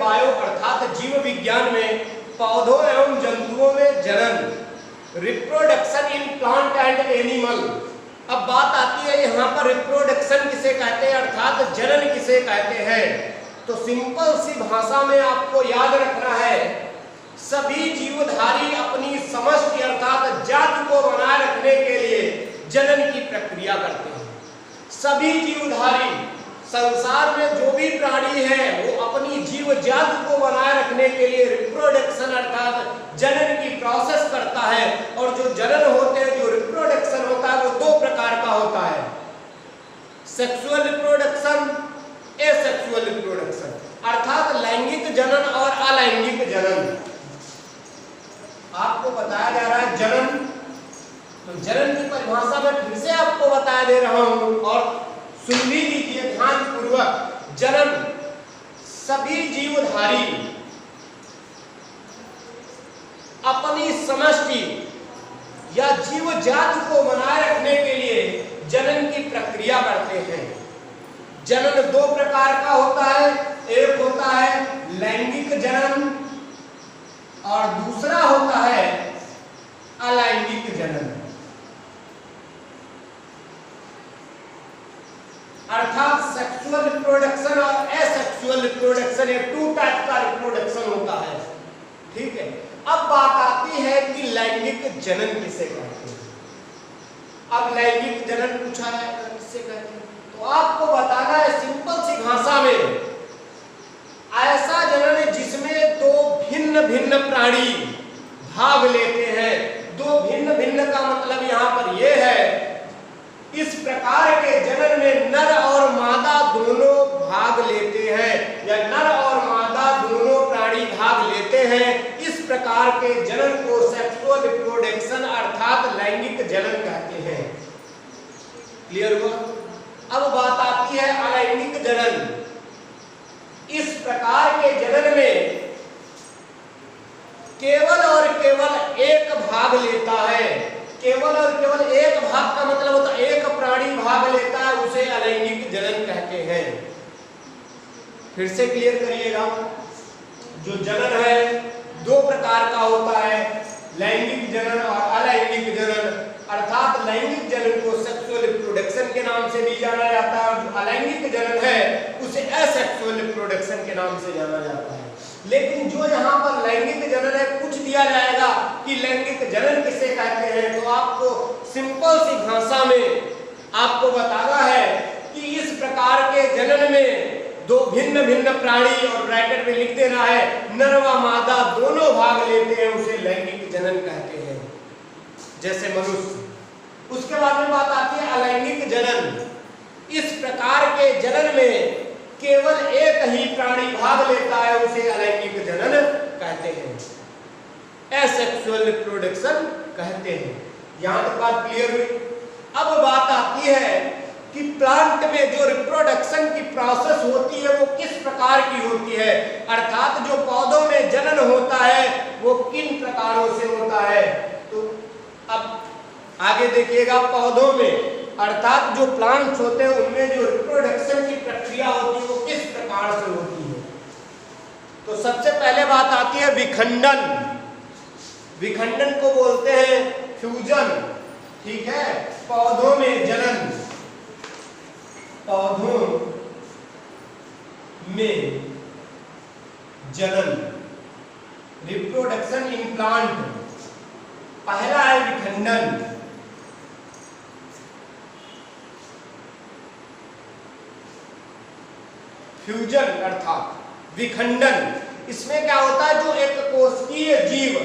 Bio अर्थात जीव विज्ञान में पौधों एवं जंतुओं में जनन, reproduction in plant and animal. अब बात आती है यहाँ पर रिप्रोडक्शन किसे कहते हैं अर्थात जनन किसे कहते हैं। तो सिंपल सी भाषा में आपको याद रखना है, सभी जीवधारी अपनी समष्टि अर्थात जाति को बनाए रखने के लिए जनन की प्रक्रिया करते हैं। सभी जीवधारी संसार में जो भी प्राणी है वो अपनी जीव जाति को बनाए रखने के लिए रिप्रोडक्शन अर्थात जनन की प्रोसेस करता है। और जो जनन होते हैं, जो रिप्रोडक्शन होता है वो दो प्रकार का होता है, सेक्सुअल रिप्रोडक्शन, एसेक्सुअल रिप्रोडक्शन अर्थात लैंगिक जनन और अलैंगिक जनन। आपको बताया जा रहा है जनन, तो जनन की परिभाषा में फिर से आपको बता दे रहा हूं और सुन भी लीजिए ध्यान पूर्वक। जनन, सभी जीवधारी अपनी समष्टि या जीव जाति को बनाए रखने के लिए जनन की प्रक्रिया करते हैं। जनन दो प्रकार का होता है, एक होता है लैंगिक जनन और दूसरा होता है अलैंगिक जनन। अर्थात सेक्सुअल रिप्रोडक्शन और एसेक्सुअल रिप्रोडक्शन, ये टू टाइप का रिप्रोडक्शन होता है। ठीक है, अब बात आती है कि लैंगिक जनन किसे कहते हैं। अब लैंगिक जनन पूछा है किससे कहते हैं, तो आपको बताना है सिंपल सी भाषा में, ऐसा जनन है जिसमें दो भिन्न भिन्न प्राणी भाग लेते हैं। दो भिन्न भिन्न का मतलब यहाँ पर यह है, इस प्रकार के जनन में नर और मादा दोनों भाग लेते हैं या नर और मादा दोनों प्राणी भाग लेते हैं। इस प्रकार के जनन को सेक्सुअल रिप्रोडक्शन अर्थात लैंगिक जनन कहते हैं। क्लियर हुआ? अब बात आती है अलैंगिक जनन। इस प्रकार के जनन में केवल और केवल एक भाग लेता है। केवल और केवल एक भाग का मतलब होता है एक प्राणी भाग लेता है, उसे अलैंगिक जनन कहते हैं। फिर से क्लियर करिएगा, जो जनन है दो प्रकार का होता है, लैंगिक जनन और अलैंगिक जनन। अर्थात लैंगिक जनन को सेक्सुअल रिप्रोडक्शन के नाम से भी जाना जाता है और जो अलैंगिक जनन है उसे एसेक्सुअल रिप्रोडक्शन के नाम से जाना जाता है। लेकिन जो यहाँ पर लैंगिक जनन है, पूछ दिया जाएगा कि लैंगिक जनन किसे कहते हैं, तो आपको सिंपल सी भाषा में आपको बताना है कि इस प्रकार के जनन में दो भिन्न भिन्न प्राणी, और ब्रैकेट में लिख देना है नर व मादा दोनों भाग लेते हैं, उसे लैंगिक जनन कहते हैं, जैसे मनुष्य। उसके बाद में बात आती है अलैंगिक जनन। इस प्रकार के जनन में केवल एक ही प्राणी भाग लेता है, उसे अलैंगिक जनन कहते हैं, एसेक्सुअल रिप्रोडक्शन कहते हैं। यहां तक बात क्लियर हुई? अब बात आती है कि प्लांट में जो रिप्रोडक्शन की प्रोसेस होती है वो किस प्रकार की होती है, अर्थात जो पौधों में जनन होता है वो किन प्रकारों से होता है। तो अब आगे देखिएगा, पौधों में अर्थात जो प्लांट्स होते हैं उनमें जो रिप्रोडक्शन की प्रक्रिया होती है वो किस प्रकार से होती है। तो सबसे पहले बात आती है विखंडन। विखंडन को बोलते हैं फ्यूजन। ठीक है, पौधों में जनन, पौधों में जनन, रिप्रोडक्शन इन प्लांट। पहला है विखंडन। फ्यूजन अर्थात विखंडन, इसमें क्या होता है, जो एक कोशिकीय जीव,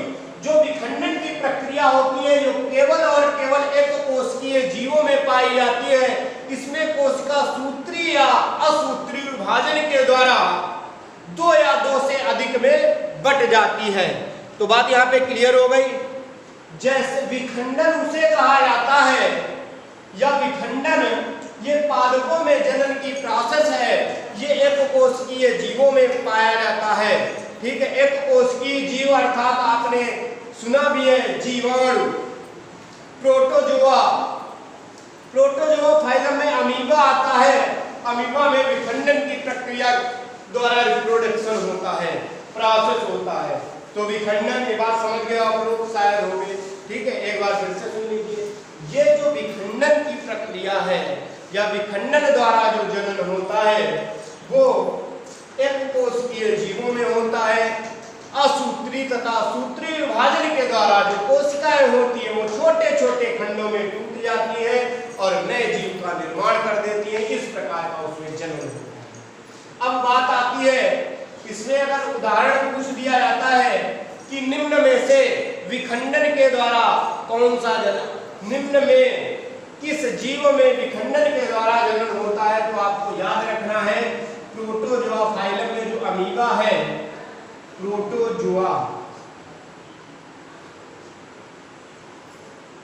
जो विखंडन की प्रक्रिया होती है जो केवल और केवल एक कोशिकीय जीवों में पाई जाती है। इसमें कोशिका सूत्री या असूत्री विभाजन के द्वारा दो या दो से अधिक में बट जाती है। तो बात यहाँ पे क्लियर हो गई। जैसे विखंडन उसे कहा जाता है, या विखंडन ये पादपों में जनन की प्रोसेस है, ये एक कोशिकीय जीवों में पाया जाता है। ठीक है, एक कोशिकीय जीव अर्थात आपने सुना भी है जीवाणु, प्रोटोजोआ। प्रोटोजोआ फाइलम में अमीबा आता है, अमीबा में विखंडन की प्रक्रिया द्वारा रिप्रोडक्शन प्रोडक्शन होता है, प्रोसेस होता है। तो विखंडन, ये बात समझ गए आप लोग शायद हो गए, ठीक है। एक बार फिर से सुन लीजिए, ये जो विखंडन की प्रक्रिया है या विखंडन द्वारा जो जनन होता है वो एक कोशिकीय जीवों में होता है। असूत्री तथा सूत्री विभाजन के द्वारा जो कोशिकाएं होती है वो छोटे छोटे खंडों में टूट जाती है और नए जीव का निर्माण कर देती है। इस प्रकार का उसमें जन्म होता है। अब बात आती है, इसमें अगर उदाहरण पूछ दिया जाता है कि निम्न में से विखंडन के द्वारा कौन सा जन्म, निम्न में किस जीव में विखंडन के द्वारा जन्म होता है, तो आपको याद रखना है प्रोटोजोआ फाइलम में जो अमीबा है, प्रोटोजोआ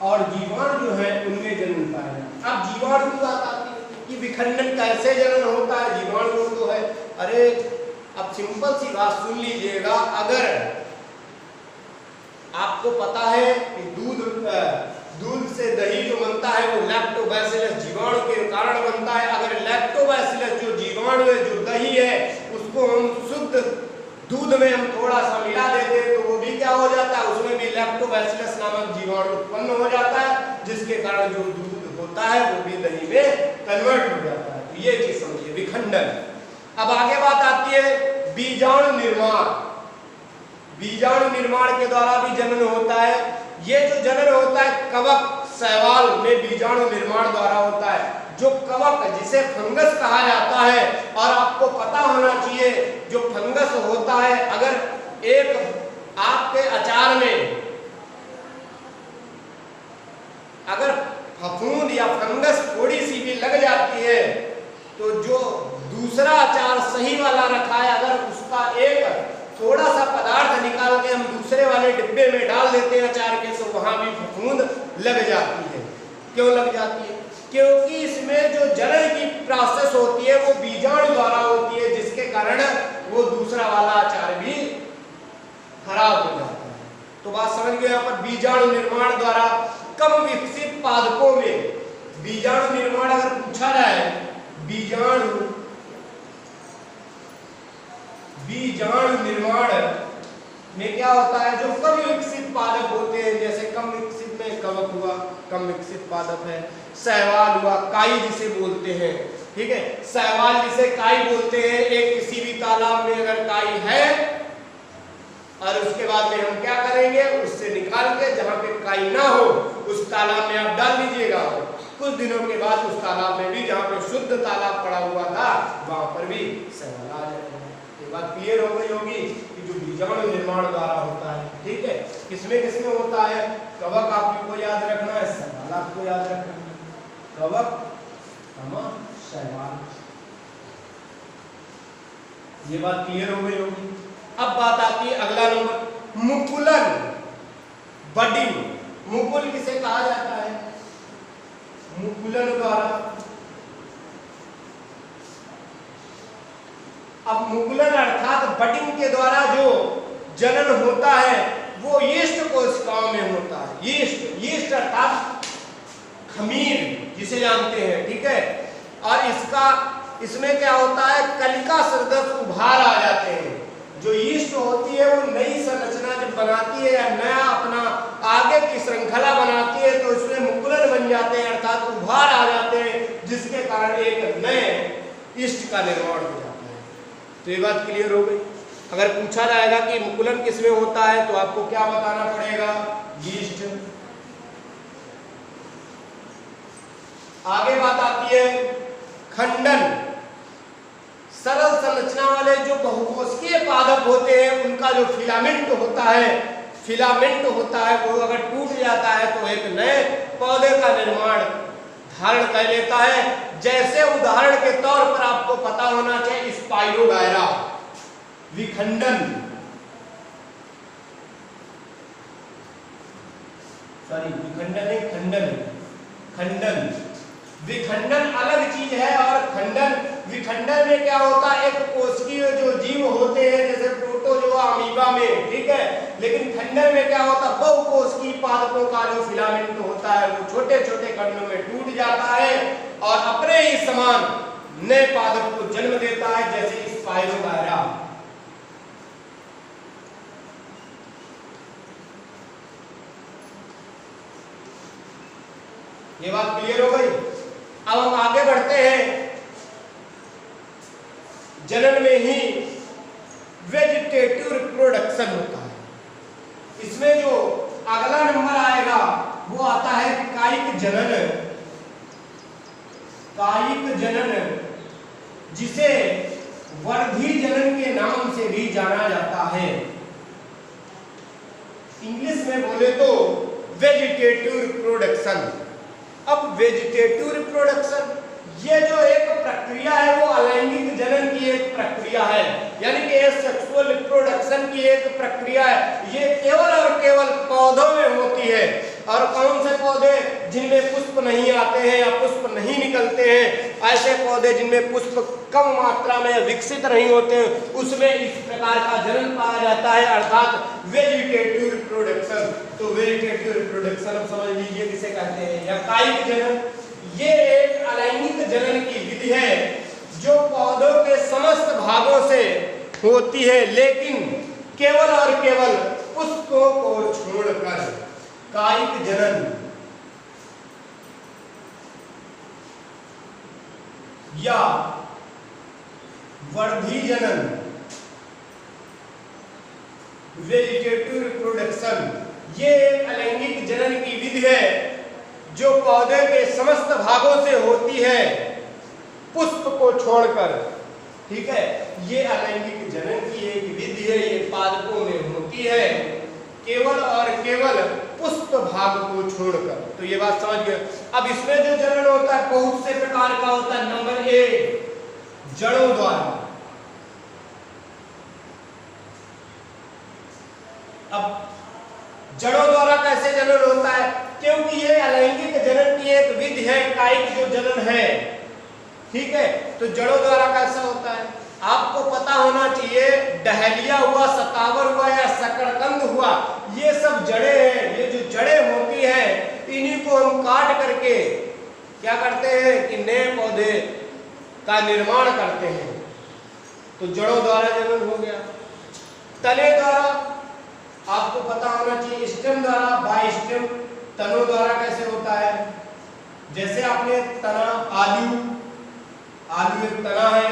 और जीवाणु जो है उनमें जन्मता है। अब जीवाणु की बात आती है कि विखंडन कैसे जन्म होता है, जीवाणु तो है। अरे अब सिंपल सी बात सुन लीजिएगा, अगर आपको पता है कि दूध से दही जो बनता है वो लैक्टोबैसिलस जीवाणु के कारण बनता है। अगर लैक्टोबैसिलस जो जीवाणु है, जो दही है, उसको हम शुद्ध दूध में हम थोड़ा सा मिला देते तो वो भी क्या हो जाता है, उसमें भी लैक्टोबैसिलस नामक जीवाणु उत्पन्न हो जाता है, जिसके कारण जो दूध होता है वो भी दही में कन्वर्ट हो जाता है। तो ये चीज समझिए, विखंडन। अब आगे बात आती है बीजाणु निर्माण। बीजाणु निर्माण के द्वारा भी जनन होता है। ये जो जनन होता है कवक शैवाल में बीजाणु निर्माण द्वारा होता है। जो कवक, जिसे फंगस कहा जाता है, और आपको पता होना चाहिए जो फंगस होता है, अगर एक आपके अचार में अगर फफूंद या फंगस थोड़ी सी भी लग जाती है तो जो दूसरा अचार सही वाला रखा है, अगर उसका एक थोड़ा सा पदार्थ निकाल के हम दूसरे वाले डिब्बे में डाल देते हैं अचार के, तो वहां भी फफूंद लग जाती है। क्यों लग जाती है? क्योंकि इसमें जो जनन की प्रोसेस होती है वो बीजाणु द्वारा होती है, जिसके कारण वो दूसरा वाला अचार भी खराब हो जाता है। तो बात समझ गए यहाँ पर, बीजाणु निर्माण द्वारा कम विकसित पादपों में बीजाणु निर्माण अगर पूछा जाए, बीजाणु निर्माण में क्या होता है, जो कम विकसित पादप होते हैं, जैसे कम विकसित में कवक हुआ, कम विकसित पादप है, शैवाल हुआ, काई जिसे बोलते हैं, ठीक है, शैवाल जिसे काई बोलते हैं। एक किसी भी तालाब में अगर काई है और उसके बाद में हम क्या करेंगे, उससे निकाल के जहां पे काई ना हो उस तालाब में आप डाल दीजिएगा, कुछ दिनों के बाद उस तालाब में भी, जहां पे शुद्ध तालाब पड़ा हुआ था, वहां पर भी शैवाल आ जाएगा। ये बात क्लियर हो गई होगी कि जो बीजाणु निर्माण द्वारा होता है, ठीक है, किसमें होता है, कवक आपको याद रखना है, शैवाल आपको याद रखना है, कवक शैवाल। ये बात क्लियर हो गई होगी। अब बात आती है अगला नंबर, मुकुलन, बडिंग। मुकुल किसे कहा जाता है, मुकुलन द्वारा। अब मुकुलन अर्थात बडिंग के द्वारा जो जनन होता है वो यीस्ट कोशिकाओं में होता है। यीस्ट अर्थात खमीर जिसे जानते हैं, ठीक है। और इसमें क्या होता है, कलिका सदृश उभार आ जाते हैं। जो यीस्ट होती है वो नई संरचना जब बनाती है या नया अपना आगे की श्रृंखला बनाती है तो इसमें मुकुलन बन जाते हैं, अर्थात उभार आ जाते हैं, जिसके कारण एक नए यीस्ट का निर्माण हो जाता है। तो ये बात क्लियर हो गई। अगर पूछा जाएगा कि मुकुलन किसमें होता है तो आपको क्या बताना पड़ेगा, यीस्ट। आगे बात आती है खंडन। सरल संरचना वाले जो बहुकोशिकीय पादप होते हैं उनका जो फिलामेंट होता है वो अगर टूट जाता है तो एक नए पौधे का निर्माण धारण कर लेता है। जैसे उदाहरण के तौर पर आपको पता होना चाहिए स्पाइरोगायरा, विखंडन, खंडन। विखंडन अलग चीज है और विखंडन में क्या होता है, एक कोशिकीय जो जीव होते हैं जैसे प्रोटोजोआ अमीबा में, ठीक है, लेकिन खंडन में क्या होता है, बहुकोशिकीय पादपों का जो फिलामेंट होता है वो छोटे छोटे खंडों में टूट जाता है और अपने ही समान नए पादप को जन्म देता है, जैसे स्पाइरोगायरा। ये बात क्लियर हो गई। अब हम आगे बढ़ते हैं। जनन में ही वेजिटेटिव रिप्रोडक्शन होता है। इसमें जो अगला नंबर आएगा वो आता है कायिक जनन। कायिक जनन, जिसे वर्धी जनन के नाम से भी जाना जाता है। इंग्लिश में बोले तो वेजिटेटिव रिप्रोडक्शन। अब वेजिटेटिव रिप्रोडक्शन ये जो एक प्रक्रिया है वो अलैंगिक जनन की एक प्रक्रिया है, यानी कि सेक्सुअल रिप्रोडक्शन की एक प्रक्रिया है। ये केवल और केवल पौधों में होती है। और कौन से पौधे? जिनमें पुष्प नहीं आते हैं या पुष्प नहीं निकलते हैं, ऐसे पौधे जिनमें पुष्प कम मात्रा में विकसित नहीं होते हैं, उसमें इस प्रकार का जनन पाया जाता है, अर्थात वेजिटेटिव रिप्रोडक्शन। तो वेजिटेटिव रिप्रोडक्शन अब समझ लीजिए किसे कहते हैं, या कायिक जनन। ये एक अलैंगिक जनन की विधि है जो पौधों के समस्त भागों से होती है, लेकिन केवल और केवल पुष्पों को छोड़कर। कायिक जनन या वर्धी जनन, वेजिटेटिव रिप्रोडक्शन, ये एक अलैंगिक जनन की विधि है जो पौधे के समस्त भागों से होती है, पुष्प को छोड़कर। ठीक है, ये अलैंगिक जनन की एक विधि है, ये पादपों में होती है, केवल और केवल पुष्प भाग को छोड़कर। तो ये बात समझ गए। अब इसमें जो जनन होता है बहुत से प्रकार का होता है। नंबर 1, जड़ों द्वारा। अब जड़ों द्वारा कैसे जनन होता है? क्योंकि ये अलैंगिक जनन की एक विधि है, कायिक जो जनन है। ठीक है, तो जड़ों द्वारा कैसा होता है आपको पता होना चाहिए। डहलिया हुआ, सतावर हुआ या शकरकंद हुआ, ये सब जड़ें हैं। ये जो जड़ें होती हैं इन्हीं को हम काट करके क्या करते हैं कि नए पौधे का निर्माण करते हैं। तो जड़ों द्वारा जनन हो गया। तने द्वारा आपको पता होना चाहिए, स्टेम द्वारा, बाई स्टेम। तनों द्वारा कैसे होता है? जैसे आपने तना, आलू एक तना है,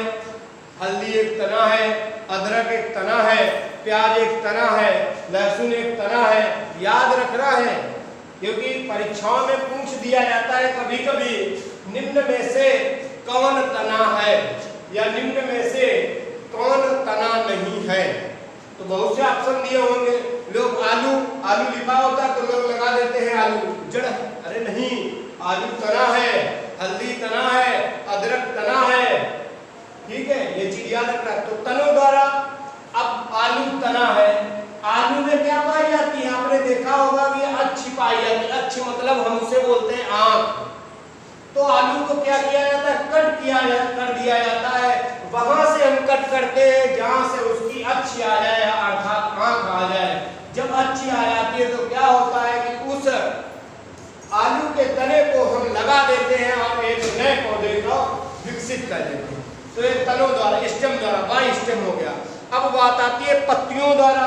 हल्दी एक तना है, अदरक एक तना है, प्याज एक तना है, लहसुन एक तना है। याद रखना है क्योंकि परीक्षाओं में पूछ दिया जाता है कभी कभी, निम्न में से कौन तना है या निम्न में से कौन तना नहीं है। तो बहुत से ऑप्शन दिए होंगे। लोग आलू लिखा होता है तो लोग लगा देते हैं आलू जड़। अरे नहीं, आलू तना है, हल्दी तना है, अदरक तना है। ठीक है, ये चीज याद रखना। तो तनों द्वारा, अब आलू तना है, आलू में क्या पाई जाती है? आपने देखा होगा कि अच्छी पाई जाती है। अच्छी मतलब हम उसे बोलते हैं आंख। तो आलू को क्या किया जाता है? कट कर दिया जाता है। वहां से हम कट करते हैं जहां से उसकी अच्छी आ जाए, अर्थात आंख आ जाए। जब अच्छी आ जाती है तो क्या होता है कि उस आलू के तने को हम लगा देते हैं और एक नए पौधे को विकसित कर देते हैं। तो ये तनों द्वारा, स्टेम द्वारा, बाई स्टेम हो गया। अब बात आती है पत्तियों द्वारा।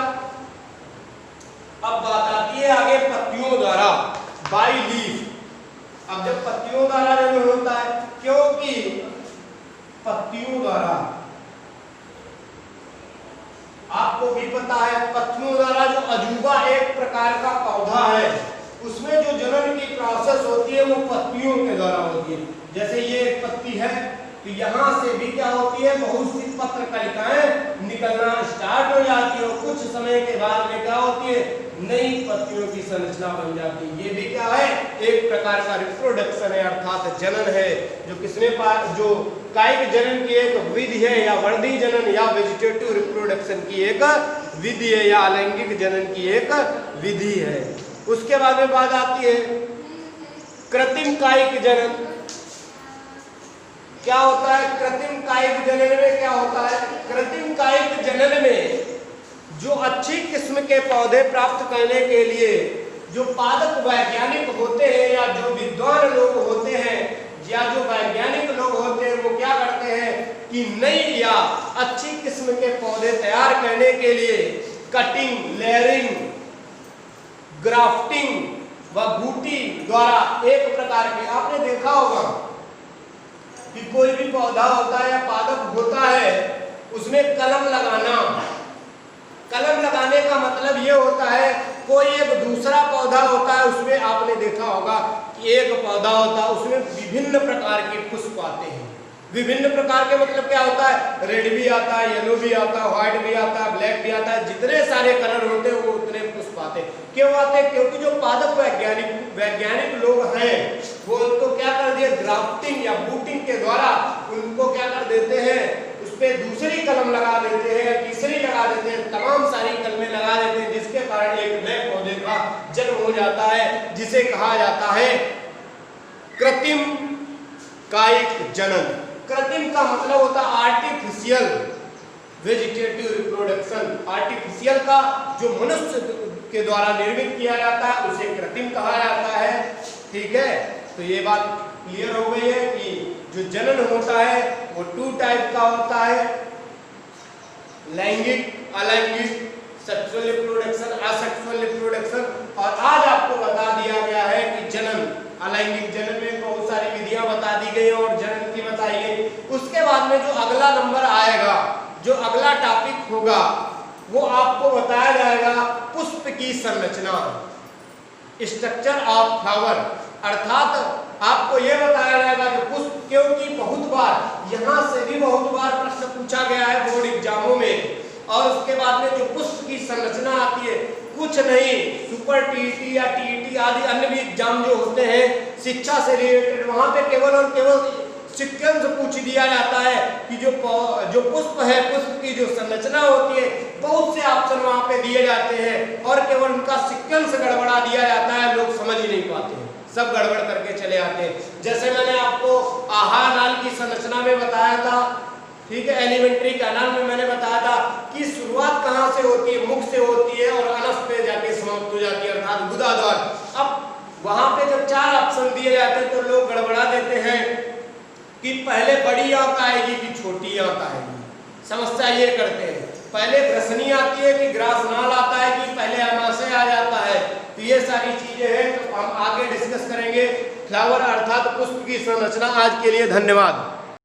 अब बात आती है आगे पत्तियों द्वारा, बाई लीफ। अब जब पत्तियों द्वारा जनन होता है, क्योंकि पत्तियों द्वारा आपको भी पता है, पत्तियों द्वारा जो अजूबा एक प्रकार का पौधा है, उसमें जो जनन की प्रोसेस होती है वो पत्तियों के द्वारा होती है। जैसे ये एक पत्ती है तो यहाँ से भी क्या होती है, बहुत सी पत्र कलिकाएं निकलना स्टार्ट हो जाती है और कुछ समय के बाद में क्या होती है, नई पत्तियों की संरचना बन जाती है। ये भी क्या है, एक प्रकार का रिप्रोडक्शन है, अर्थात जनन है, जो किसमें जो कायिक जनन की एक विधि है, या वर्धी जनन या वेजिटेटिव रिप्रोडक्शन की एक विधि है, या अलैंगिक जनन की एक विधि है। उसके बाद में बात आती है कृत्रिम कायिक जनन। क्या होता है कृत्रिम कायिक जनन में? क्या होता है कृत्रिम कायिक जनन में, जो अच्छी किस्म के पौधे प्राप्त करने के लिए जो पादप वैज्ञानिक होते हैं या जो विद्वान लोग होते हैं या जो वैज्ञानिक लोग होते हैं, वो क्या करते हैं कि नई या अच्छी किस्म के पौधे तैयार करने के लिए कटिंग, लेयरिंग, ग्राफ्टिंग व बूटी द्वारा एक प्रकार के, आपने देखा होगा कि कोई भी पौधा होता है या पादप होता है, उसमें कलम लगाना, कलम लगाने का मतलब ये होता है कोई एक दूसरा पौधा होता है, उसमें आपने देखा होगा कि एक पौधा होता है उसमें विभिन्न प्रकार के पुष्प आते हैं। विभिन्न प्रकार के मतलब क्या होता है, रेड भी आता है, येलो भी आता है, व्हाइट भी आता है, ब्लैक भी आता है, जितने सारे कलर होते हैं वो उतने पुष्प आते हैं। क्यों आते हैं? क्योंकि जो पादप वैज्ञानिक लोग हैं वो उनको क्या कर दिए, ग्राफ्टिंग या बूटिंग के द्वारा उनको क्या कर देते हैं, उस पे दूसरी कलम लगा देते हैं, तीसरी लगा देते हैं, तमाम सारी कलमें लगा देते हैं, जिसके कारण एक नए पौधे का जन्म हो जाता है, जिसे कहा जाता है कृत्रिम कायिक जनन। कृत्रिम का मतलब होता है आर्टिफिशियल वेजिटेटिव रिप्रोडक्शन। आर्टिफिशियल का जो मनुष्य के द्वारा निर्मित किया जाता है उसे कृत्रिम कहा जाता है। ठीक है, तो ये बात क्लियर हो गई है कि जो जनन होता है वो 2 टाइप का होता है, लैंगिक, अलैंगिक, सेक्सुअल रिप्रोडक्शन, असेक्सुअल रिप्रोडक्शन। और आज आपको बता दिया गया है कि जनन, अलैंगिक जनन में बहुत सारी विधियां बता दी गई और जनन की बताई गई। उसके बाद में जो अगला नंबर आएगा, जो अगला टॉपिक होगा, वो आपको बताया जाएगा पुष्प की संरचना, स्ट्रक्चर ऑफ फ्लावर। अर्थात आपको यह बताया जाएगा कि पुष्प, क्योंकि बहुत बार यहाँ से भी बहुत बार प्रश्न पूछा गया है बोर्ड एग्जामों में। और उसके बाद में जो पुष्प की संरचना आती है, कुछ नहीं, सुपर टीईटी या टीईटी आदि अन्य भी एग्जाम जो होते हैं शिक्षा से रिलेटेड, वहां पे केवल और केवल सिक्वेंस पूछ दिया जाता है कि जो पुष्प है, पुष्प की जो संरचना होती है, बहुत से ऑप्शन वहां पे दिए जाते हैं और केवल उनका सिक्वेंस गड़बड़ा दिया जाता है, लोग समझ ही नहीं पाते हैं, सब गड़बड़ करके चले आते हैं। जैसे मैंने आपको आहार नाल की संरचना में बताया था, ठीक है, एलिमेंट्री कैनाल में मैंने बताया था कि शुरुआत कहाँ से होती है, मुख से होती है और अनस पे जाके समाप्त हो जाती है, अर्थात गुदा द्वार। अब वहां पे जब 4 ऑप्शन दिए जाते हैं तो लोग गड़बड़ा देते हैं कि पहले बड़ी आंत आएगी कि छोटी आंत आएगी। समस्या ये करते हैं, पहले ग्रसनी आती है कि ग्रासनाल आता है कि पहले अमाशय आ जाता है। तो ये सारी चीजें हैं, तो हम आगे डिस्कस करेंगे फ्लावर अर्थात पुष्प की संरचना। आज के लिए धन्यवाद।